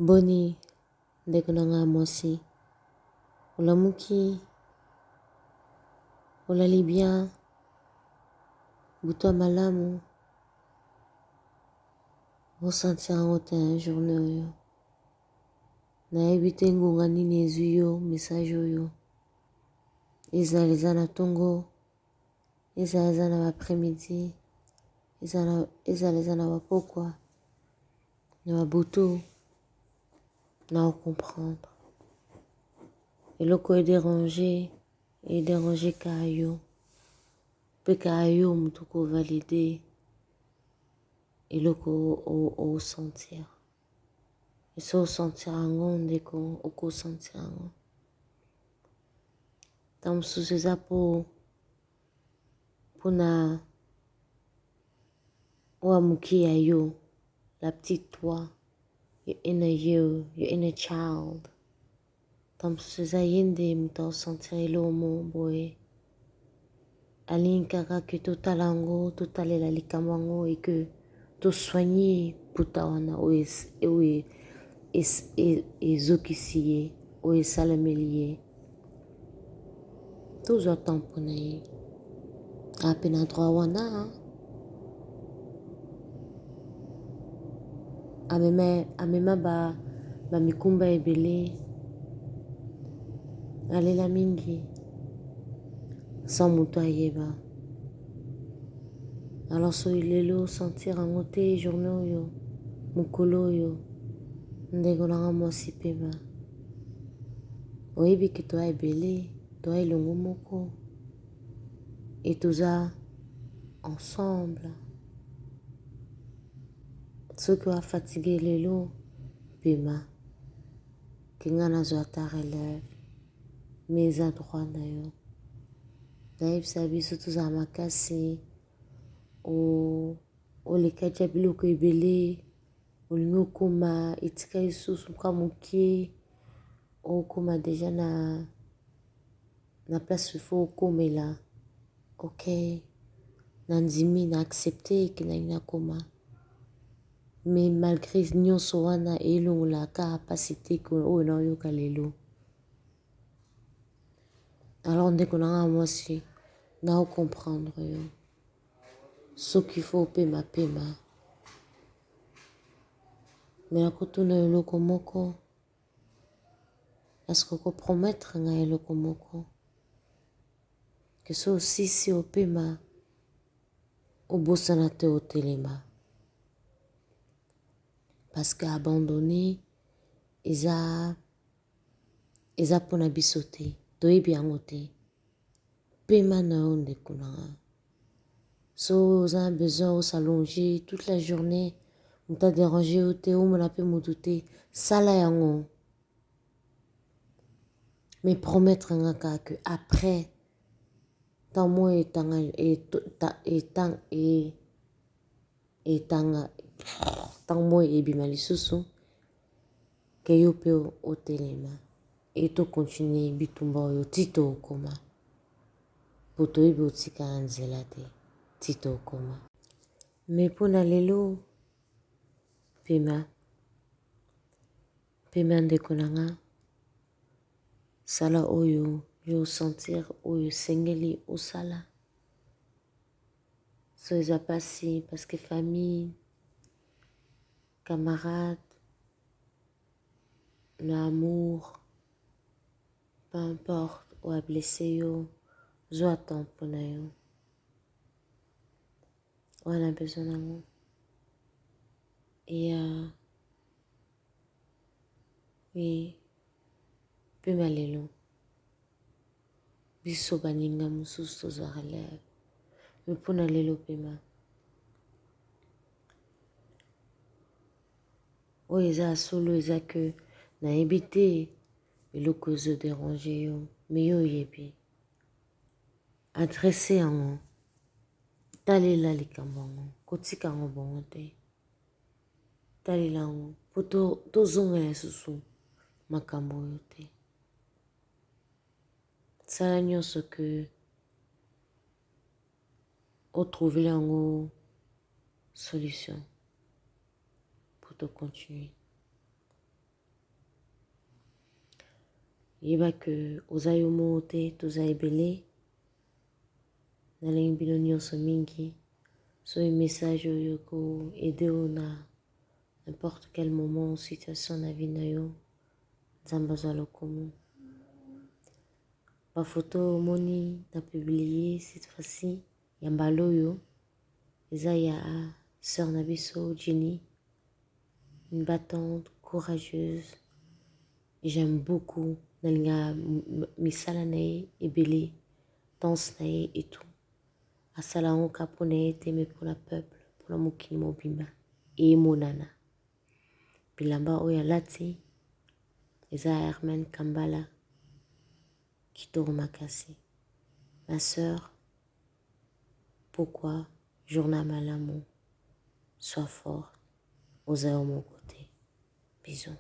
Boni, ndeko na nga mwasi, olamuki, olali bien, butu malamu, osantir yango te na journée oyo. Nayebi te ngonga nini ezwi yo message oyo. Ezala eza na ntongo, ezala eza na après-midi, ezala eza na bapokwa, na babutu, na ocomprendre. Eloko edéranger ka yo, mpe ka yo mutu kovalide eloko osentir. Ese osentir yango ndeko okosentir yango. Ta mosusu eza mpona oyo moke ya yo, la petite toi, your inner you, your inner child. Ta mosusu eza ye nde moto aosentir elomo boye. Alingi kaka ke totala yango, totalela likambo yango eke tosoigne puta wana oyo ezokisi ye, oyo esalemeli ye. Tozwa temps mpona ye. Ape na droit wana, amema bamikumba ebele, alela mingi, sans moto ayeba. Alors soki lelo sentir yango te journée oyo, mokolo oyo, ndeko na nga mwasi pema. Oyebi ke toa ebele, toa elongo moko, et toza ensemble. Soki oa fatigué lelo, pema, ke nga nazwa ata relève, mais eza droit na yo. Nayebisa biso tozala makasi, oleka tia biloko ebele, olingi okoma etika lisusu mwa moke, okoma deja na place ifo okomela. Ok, nandimi na accepte ke nalingi nakoma. Mais malgré nyonso wana elongolaka pasi te oyo naoyoka lelo. Alors ndeko na nga mwasi, na ocomprendre yo. Soki fo pema pema. Mais nakotuna eloko moko, eske okopromettre nga eloko moko. Ke so osisi opema, obosana te otelema. Parce que abandonner, eza mpona biso te, toyebi yango te. Pema na yo ndeko na nga. So oza na besoin osallonger toute la journée, moto adéranger yo te, omona mpe motu te, sala yango. Mais promettre nga kaka que après, tant mo ebima lisusu, ke yo mpe otelema. Et tocontinue bitumba oyo ti tokoma. Po toyebi otika na nzela te, ti tokoma. Mais mpona lelo, pema ndeko na nga, sala oyo yo sentir oyo sengeli osala. So eza pasi, parce que famille, camarade, na amour, peu importe, oyo blessé yo, zwa temps mpona yo. Wana besoin nango. Et oui, pema lelo. Biso baninga mosusu tozwa relève. Mais mpona lelo pema. Oyo eza solo eza ke nayebi te eloko ezodéranger yo, mais yo oyebi. Adresse yango, talela likambo yango, kotika yango bongo te. Talela yango, po tozongela lisusu makambo oyo te. Sala nyonso ke otrouvela yango solution. Pour te continuer. yeba ke oza yo moko te toza ebele nalingi bino nyonso mingi soki message oyo ekoaide yo na n'importe quel moment situation na vie na yo nzambe azwa lokumu. Bafoto omoni na publie cette fois-ci ya mbala oyo eza ya sœur na biso Jenny, une battante courageuse. J'aime beaucoup nalinga misala na ye ebele danse na ye et tout asala yango ka mpo na ye te me mpona peuple mpona mokili mobimba emonana. Bilamba oyo alati eza Hermène Kambala kitoko makasi. Ma sœur, pourquoi journal malamu, sois fort, oza yo moko te. Bisous.